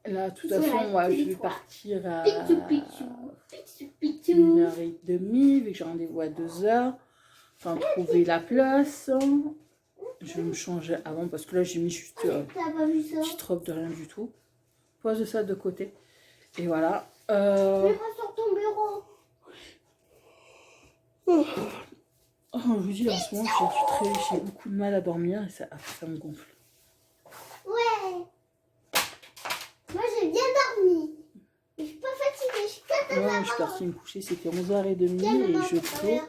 A: Là, de toute façon, moi, je vais partir à
B: Pichou, pichou. Pichou, pichou.
A: 1h30, vu que j'ai rendez-vous à 2h. Enfin, trouver la place. Je vais me changer avant parce que là, j'ai mis juste
B: T'as pas vu ça?
A: une petite robe de rien du tout. Pose ça de côté. Et voilà.
B: Mais pas sur ton bureau.
A: Oh, je vous dis, en ce moment, j'ai beaucoup de mal à dormir et ça me gonfle.
B: Ouais. Moi, j'ai bien dormi. Je suis pas fatiguée. Je suis capable
A: Moi, je suis partie me coucher, c'était 11h30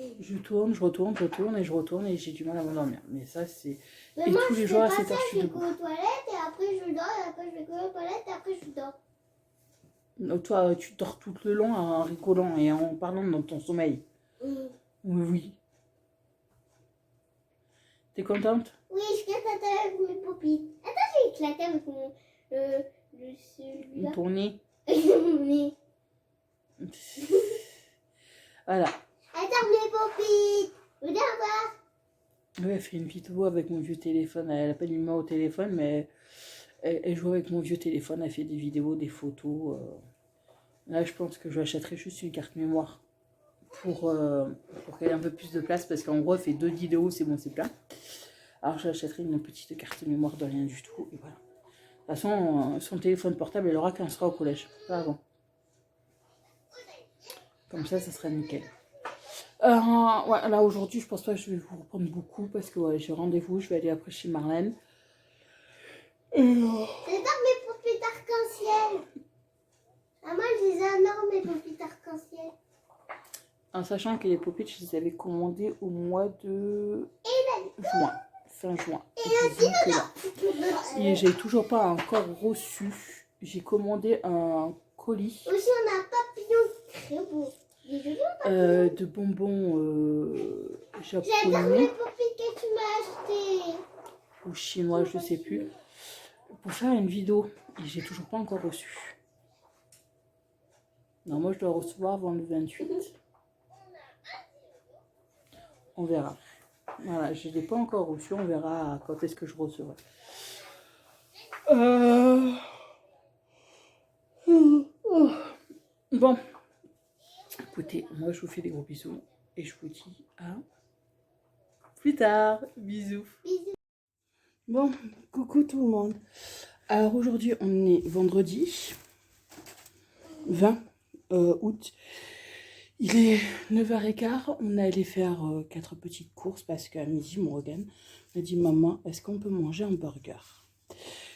A: et je tourne, je retourne et je retourne et j'ai du mal à m'endormir. Mais ça, c'est...
B: Mais
A: Et
B: moi,
A: tous
B: je
A: les
B: fais
A: jours à
B: pas
A: 7h,
B: ça,
A: je suis
B: je vais
A: debout.
B: aux toilettes et après je dors et après je vais aux toilettes et après je dors.
A: Donc, toi, tu dors tout le long en rigolant et en parlant dans ton sommeil. Oui. T'es contente?
B: Oui, je éclate avec mes paupières. Attends, j'ai éclaté avec mon... celui-là.
A: Ton nez.
B: Mon nez.
A: Voilà.
B: Attends, mes paupières. Regarde là.
A: Oui, elle fait une vidéo avec mon vieux téléphone. Elle appelle une main au téléphone, mais elle joue avec mon vieux téléphone. Elle fait des vidéos, des photos. Là, je pense que je lui achèterai juste une carte mémoire pour qu'elle ait un peu plus de place. Parce qu'en gros, elle fait 2 vidéos, c'est bon, c'est plein. Alors, je lui achèterai une petite carte mémoire de rien du tout. Et voilà. De toute façon, son téléphone portable, elle aura quand elle sera au collège. Pas avant. Comme ça sera nickel. Ouais, là aujourd'hui, je pense pas que je vais vous reprendre beaucoup parce que ouais, j'ai rendez-vous. Je vais aller après chez Marlène.
B: C'est dans mes paupières d'arc-en-ciel. Ah, moi, je les adore, mes paupières d'arc-en-ciel.
A: En sachant que les popites, je les avais commandées au mois de juin. Fin juin. Et j'ai toujours pas encore reçu. J'ai commandé un colis.
B: Aussi, on a un papillon très beau.
A: De bonbons
B: J'adore mes
A: japonais
B: paupières que tu m'as acheté.
A: ou chinois, je sais plus, pour faire une vidéo. Et j'ai toujours pas encore reçu. Non, moi je dois recevoir avant le 28. On verra. Voilà, je ne l'ai pas encore reçu. On verra quand est-ce que je recevrai. Bon. Écoutez, moi je vous fais des gros bisous. Et je vous dis à plus tard. Bisous.
B: Bisous.
A: Bon, coucou tout le monde. Alors aujourd'hui, on est vendredi 20 août. Il est 9h15. On est allé faire 4 petites courses parce qu'à midi, Morgan m'a dit: maman, est-ce qu'on peut manger un burger?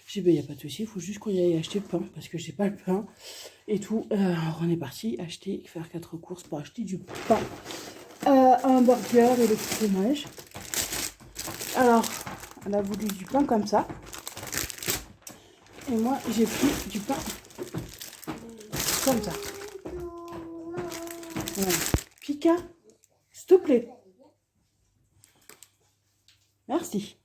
A: J'ai dit: ben, il n'y a pas de souci, il faut juste qu'on y aille acheter le pain parce que j'ai pas le pain et tout. Alors on est parti faire 4 courses pour acheter du pain, un burger et le fromage. Alors, elle a voulu du pain comme ça. Et moi, j'ai pris du pain comme ça. Voilà. Pika, s'il te plaît. Merci.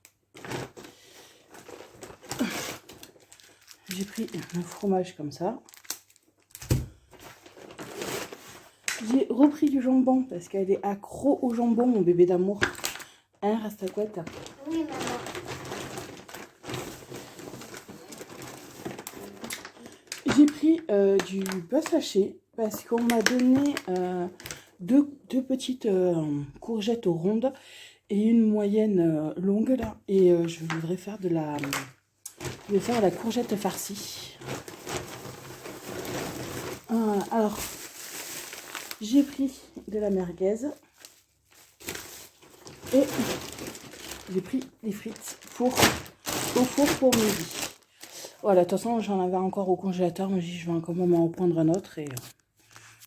A: J'ai pris un fromage comme ça. J'ai repris du jambon parce qu'elle est accro au jambon, mon bébé d'amour. Hein, reste à quoi t'as?
B: Oui, maman.
A: J'ai pris du beurre haché parce qu'on m'a donné deux petites courgettes rondes et une moyenne longue là. Et je voudrais faire de la... Je vais faire la courgette farcie. Alors, j'ai pris de la merguez et j'ai pris des frites au four pour midi. Voilà, de toute façon, j'en avais encore au congélateur, mais je vais encore m'en reprendre un autre et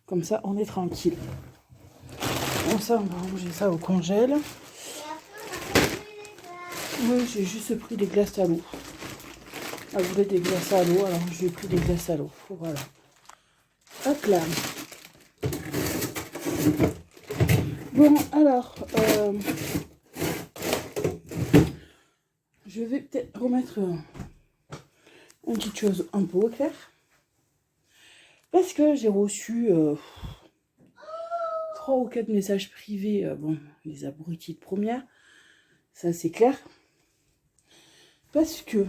A: comme ça, on est tranquille. Bon, ça, on va ranger ça au congèle. Oui, j'ai juste pris des glaces à l'eau. Elle voulait des glaces à l'eau, alors j'ai pris des glaces à l'eau. Voilà. Hop là. Bon, alors, je vais peut-être remettre une petite chose un peu au clair. Parce que j'ai reçu 3 ou 4 messages privés, bon, les abrutis de première, ça c'est clair. Parce que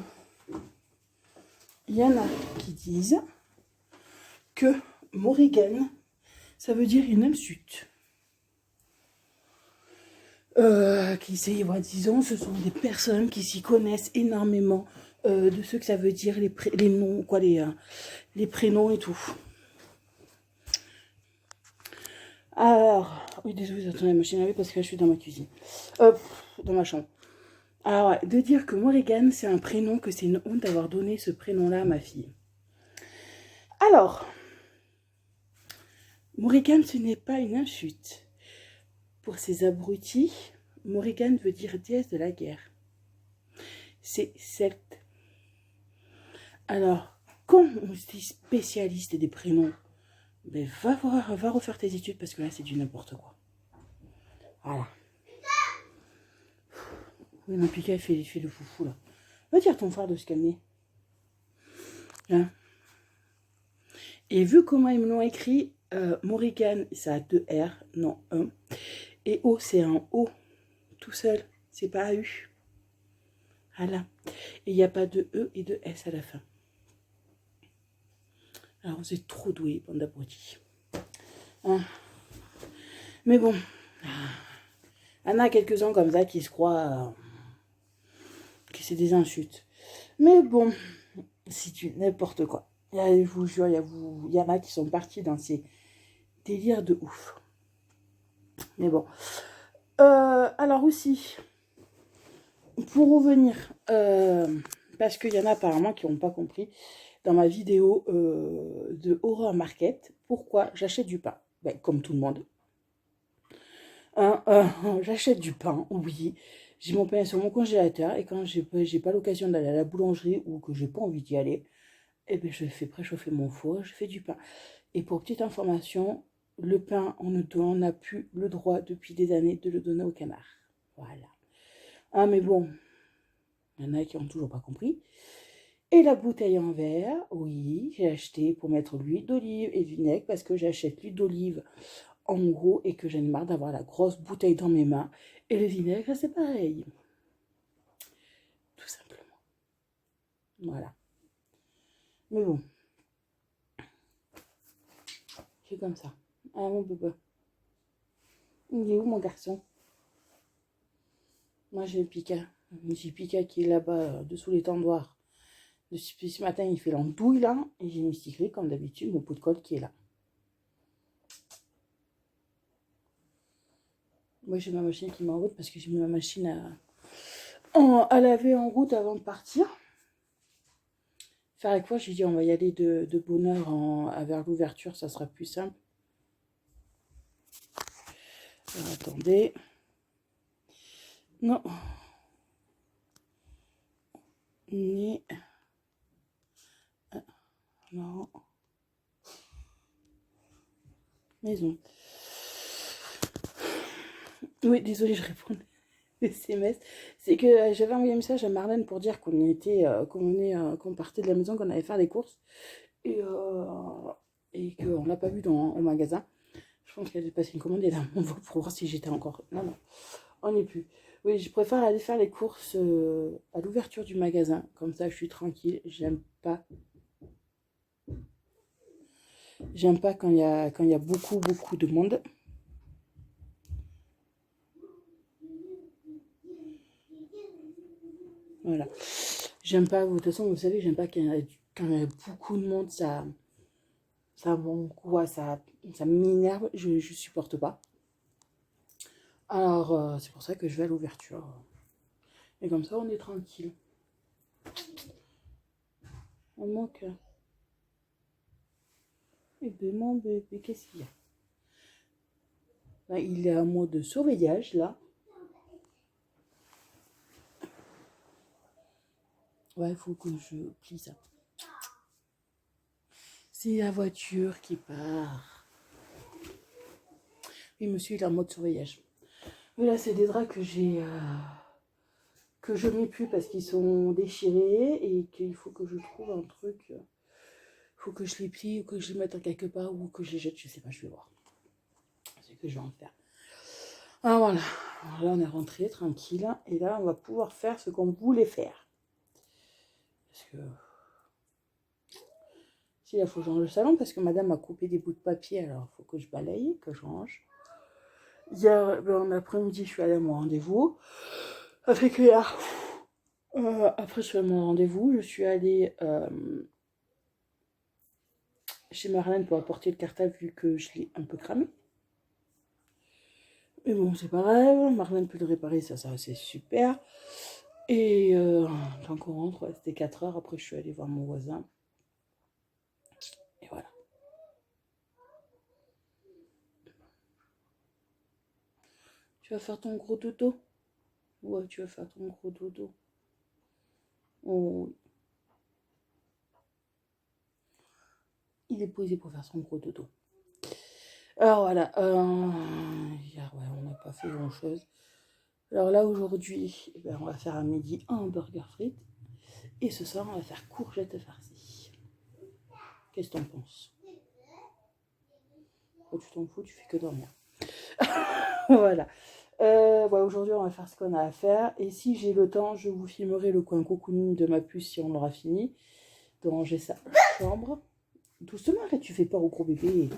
A: il y en a qui disent que Morrigan, ça veut dire une insulte. Disons, ce sont des personnes qui s'y connaissent énormément de ce que ça veut dire, les noms, quoi, les prénoms et tout. Alors, oui, désolé, j'attends la machine à laver parce que là, je suis dans ma cuisine. Dans ma chambre. Alors, ouais, de dire que Morrigan, c'est un prénom, que c'est une honte d'avoir donné ce prénom-là à ma fille. Alors, Morrigan, ce n'est pas une insulte. Pour ces abrutis, Morrigan veut dire déesse de la guerre. C'est celte. Alors, quand on se dit spécialiste des prénoms, ben va refaire tes études parce que là, c'est du n'importe quoi. Voilà. Oui, mon Pika, il fait le foufou, là. Va dire à ton frère de se calmer. Hein? Et vu comment ils me l'ont écrit, Morrigan, ça a 2 R, non 1. Et O, c'est un O, tout seul. C'est pas un U. Voilà. Et il n'y a pas de E et de S à la fin. Alors, vous êtes trop doués, bande d'abrutis. Hein? Mais bon, il y en a quelques-uns comme ça qui se croient que c'est des insultes. Mais bon, c'est du n'importe quoi. Je vous jure, il y en a qui sont partis dans ces délires de ouf. Mais bon. Alors aussi, pour revenir, parce qu'il y en a apparemment qui n'ont pas compris, dans ma vidéo de Horror Market, pourquoi j'achète du pain. Ben, comme tout le monde. J'achète du pain, oui. J'ai mon pain sur mon congélateur et quand j'ai pas l'occasion d'aller à la boulangerie ou que j'ai pas envie d'y aller, eh ben, je fais préchauffer mon four, je fais du pain. Et pour petite information, le pain, on n'a plus le droit depuis des années de le donner au canard. Voilà. Ah, mais bon, il y en a qui n'ont toujours pas compris. Et la bouteille en verre, oui, j'ai acheté pour mettre l'huile d'olive et du vinaigre parce que j'achète l'huile d'olive en gros et que j'en ai marre d'avoir la grosse bouteille dans mes mains. Et le vinaigre, c'est pareil. Tout simplement. Voilà. Mais bon. C'est comme ça. Ah, mon bébé. Il est où, mon garçon? Moi, j'ai Pika. J'ai Pika qui est là-bas, dessous les tendoirs. Depuis ce matin, il fait l'andouille, là. Et j'ai mis cyclé, comme d'habitude, mon pot de colle qui est là. Moi, j'ai ma machine qui m'en route parce que j'ai mis ma machine à laver en route avant de partir. Faire avec quoi? J'ai dit, on va y aller de bonne heure vers l'ouverture, ça sera plus simple. Alors, attendez. Non. Ni. Non. Maison. Oui, désolée, je réponds des SMS. C'est que j'avais envoyé un message à Marlène pour dire qu'on partait de la maison, qu'on allait faire des courses et qu'on l'a pas vu au magasin. Je pense qu'elle a passé une commande et là, on va pour voir si j'étais encore... Non, non, on n'est plus. Oui, je préfère aller faire les courses à l'ouverture du magasin. Comme ça, je suis tranquille. J'aime pas quand il y a beaucoup, beaucoup de monde. Voilà. J'aime pas, de toute façon, vous savez, j'aime pas quand il y a beaucoup de monde, ça m'énerve, je supporte pas. Alors, c'est pour ça que je vais à l'ouverture. Et comme ça, on est tranquille. On manque. Eh ben, mon bébé, qu'est-ce qu'il y a? Là, il est en mode surveillage, là. Ouais, il faut que je plie ça. C'est la voiture qui part. Oui, monsieur, il est en mode surveillage. Mais là, c'est des draps que que je mets plus parce qu'ils sont déchirés et qu'il faut que je trouve un truc. Il faut que je les plie ou que je les mette quelque part ou que je les jette, je sais pas, je vais voir. C'est ce que je vais en faire. Ah voilà. Alors là, on est rentré tranquille et là, on va pouvoir faire ce qu'on voulait faire. Parce que si, il faut que je range le salon parce que madame a coupé des bouts de papier, alors il faut que je balaye, que je range. Hier, en après-midi, je suis allée à mon rendez-vous. Avec Léa. Après, je fais mon rendez-vous. Je suis allée chez Marlène pour apporter le cartable vu que je l'ai un peu cramé. Mais bon, c'est pas grave. Marlène peut le réparer, ça c'est super. Et tant qu'on rentre, ouais, c'était 4 heures. Après, je suis allée voir mon voisin. Et voilà. Tu vas faire ton gros dodo? Ouais, tu vas faire ton gros dodo. Oh, oui. Il est posé pour faire son gros dodo. Alors voilà. Hier, ouais, on n'a pas fait grand-chose. Alors là, aujourd'hui, ben, on va faire à midi un burger frites. Et ce soir, on va faire courgettes farcies. Qu'est-ce que t'en penses? Oh, tu t'en fous, tu fais que dormir. Voilà. Ouais, aujourd'hui, on va faire ce qu'on a à faire. Et si j'ai le temps, je vous filmerai le coin cocooning de ma puce si on l'aura fini. De ranger sa chambre. Doucement, arrête, tu fais peur au gros bébé.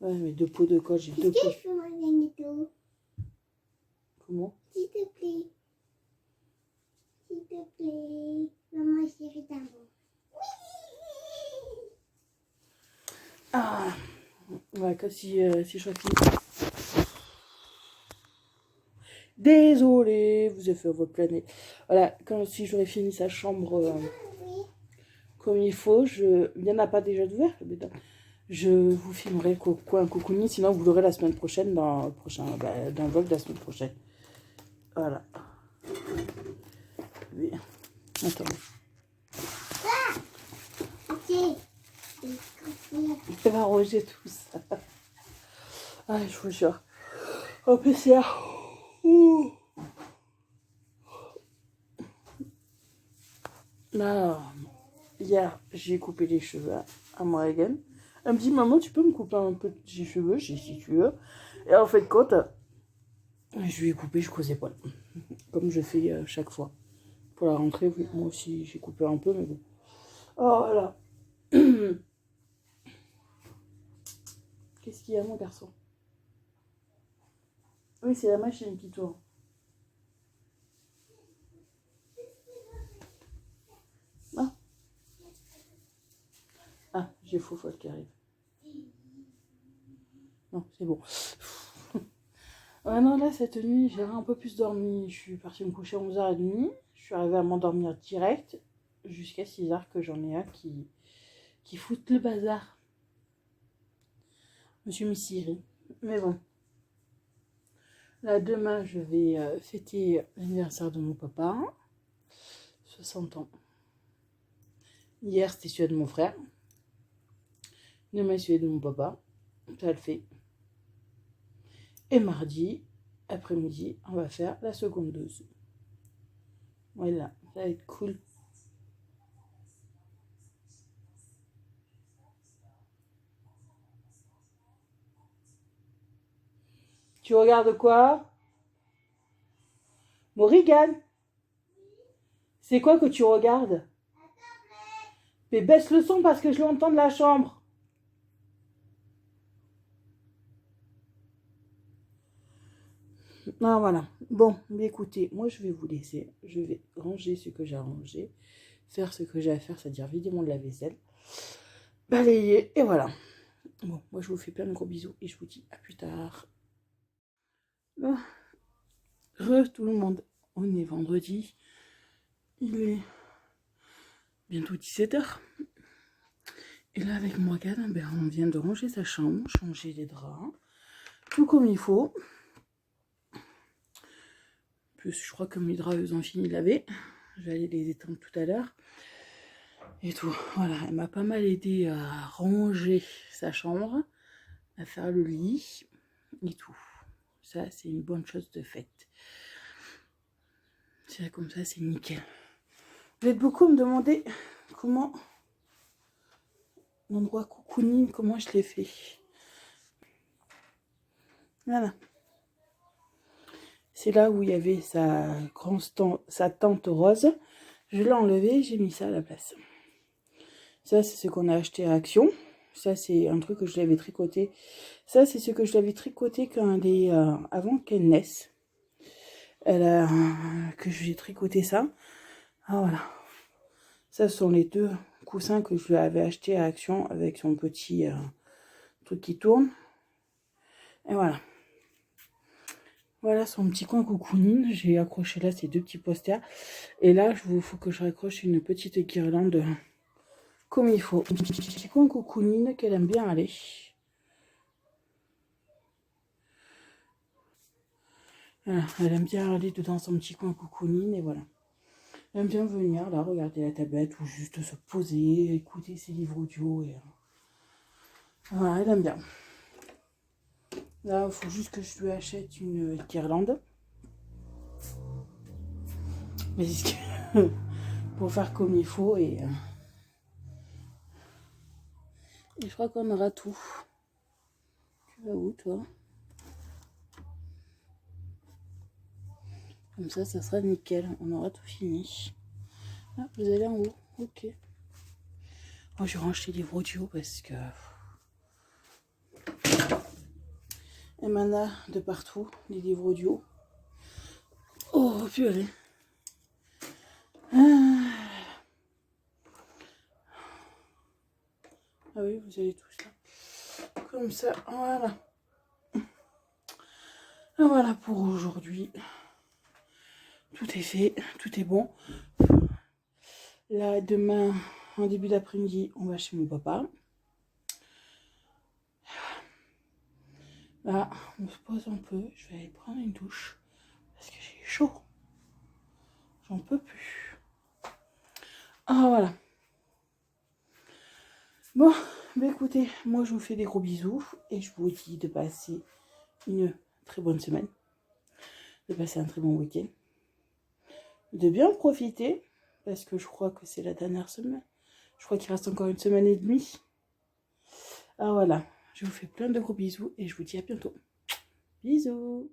A: Ouais, mais deux pots de colle, j'ai deux pots.
B: Est-ce que je peux manger un gâteau?
A: Comment?
B: S'il te plaît. S'il te plaît. Maman chérie d'abord.
A: Ah, ouais, comme si je finis. Désolée, vous avez fait votre planète. Voilà, si j'aurais fini sa chambre comme il faut, il n'y en a pas déjà d'ouvert, je vous filmerai le coin cocooning, sinon vous l'aurez la semaine prochaine dans le vlog de la semaine prochaine. Voilà. Oui. Attends.
B: Ok.
A: Il va arranger tout ça. Ah, je vous jure. Oh, PCR. Alors, hier, j'ai coupé les cheveux à Morgan. Elle me dit, maman, tu peux me couper un peu les cheveux? J'ai dit, si tu veux. Et en fait, quand je lui ai coupé jusqu'aux épaules. Comme je fais chaque fois. Pour la rentrée, oui, moi aussi, j'ai coupé un peu, mais bon. Oh, voilà. Qu'est-ce qu'il y a, mon garçon? Oui, c'est la machine qui tourne. Ah, ah j'ai Fofolle qui arrive. Non, c'est bon. Ouais, non, là, cette nuit, j'ai un peu plus dormi. Je suis partie me coucher à 11h30. Je suis arrivée à m'endormir direct jusqu'à 6h que j'en ai un qui foutent le bazar. Je me suis mis Siri. Mais bon. Là, demain, je vais fêter l'anniversaire de mon papa. 60 ans. Hier, c'était celui de mon frère. Demain, celui de mon papa. Ça le fait. Et mardi, après-midi, on va faire la seconde dose. Voilà, ça va être cool. Tu regardes quoi? Morrigan, c'est quoi que tu regardes? Mais baisse le son parce que je l'entends de la chambre. Ah, voilà. Bon, mais écoutez, moi je vais vous laisser. Je vais ranger ce que j'ai à ranger, faire ce que j'ai à faire, c'est-à-dire vider mon lave-vaisselle, balayer, et voilà. Bon, moi je vous fais plein de gros bisous et je vous dis à plus tard. Oh, tout le monde, on est vendredi. Il est bientôt 17h. Et là avec Morgane, ben, on vient de ranger sa chambre, changer les draps, tout comme il faut. Plus, je crois que mes draps, eux, ont fini de laver. Je vais aller les étendre tout à l'heure. Et tout. Voilà, elle m'a pas mal aidé à ranger sa chambre, à faire le lit et tout. Ça, c'est une bonne chose de faite. C'est comme ça, c'est nickel. Vous êtes beaucoup à me demander comment l'endroit cocooning, comment je l'ai fait. Voilà. C'est là où il y avait sa tente rose. Je l'ai enlevé, j'ai mis ça à la place. Ça, c'est ce qu'on a acheté à Action. Ça, c'est un truc que je l'avais tricoté. Ça, c'est ce que je l'avais tricoté quand elle est, avant qu'elle naisse. Que j'ai tricoté ça. Ah, voilà. Ça, ce sont les deux coussins que je lui avais acheté à Action avec son petit truc qui tourne. Et voilà. Voilà son petit coin cocooning. J'ai accroché là ces deux petits posters. Et là, il faut que je raccroche une petite guirlande comme il faut. Un petit coin cocooning qu'elle aime bien aller. Voilà, elle aime bien aller dans son petit coin cocooning et voilà. Elle aime bien venir là, regarder la tablette ou juste se poser, écouter ses livres audio. Et voilà, elle aime bien. Là, il faut juste que je lui achète une guirlande. Mais pour faire comme il faut et je crois qu'on aura tout. Tu vas où toi? Comme ça sera nickel. On aura tout fini. Ah, vous allez en haut. Ok. Moi, je range les livres audio parce que il m'en a de partout, les livres audio. Oh, purée. Ah oui, vous avez tout ça. Comme ça, voilà. Ah, voilà pour aujourd'hui. Tout est fait, tout est bon. Là, demain, en début d'après-midi, on va chez mon papa. Là, on se pose un peu. Je vais aller prendre une douche. Parce que j'ai chaud. J'en peux plus. Ah, voilà. Bon, bah écoutez, moi je vous fais des gros bisous. Et je vous dis de passer une très bonne semaine. De passer un très bon week-end. De bien profiter. Parce que je crois que c'est la dernière semaine. Je crois qu'il reste encore une semaine et demie. Ah voilà. Je vous fais plein de gros bisous. Et je vous dis à bientôt. Bisous.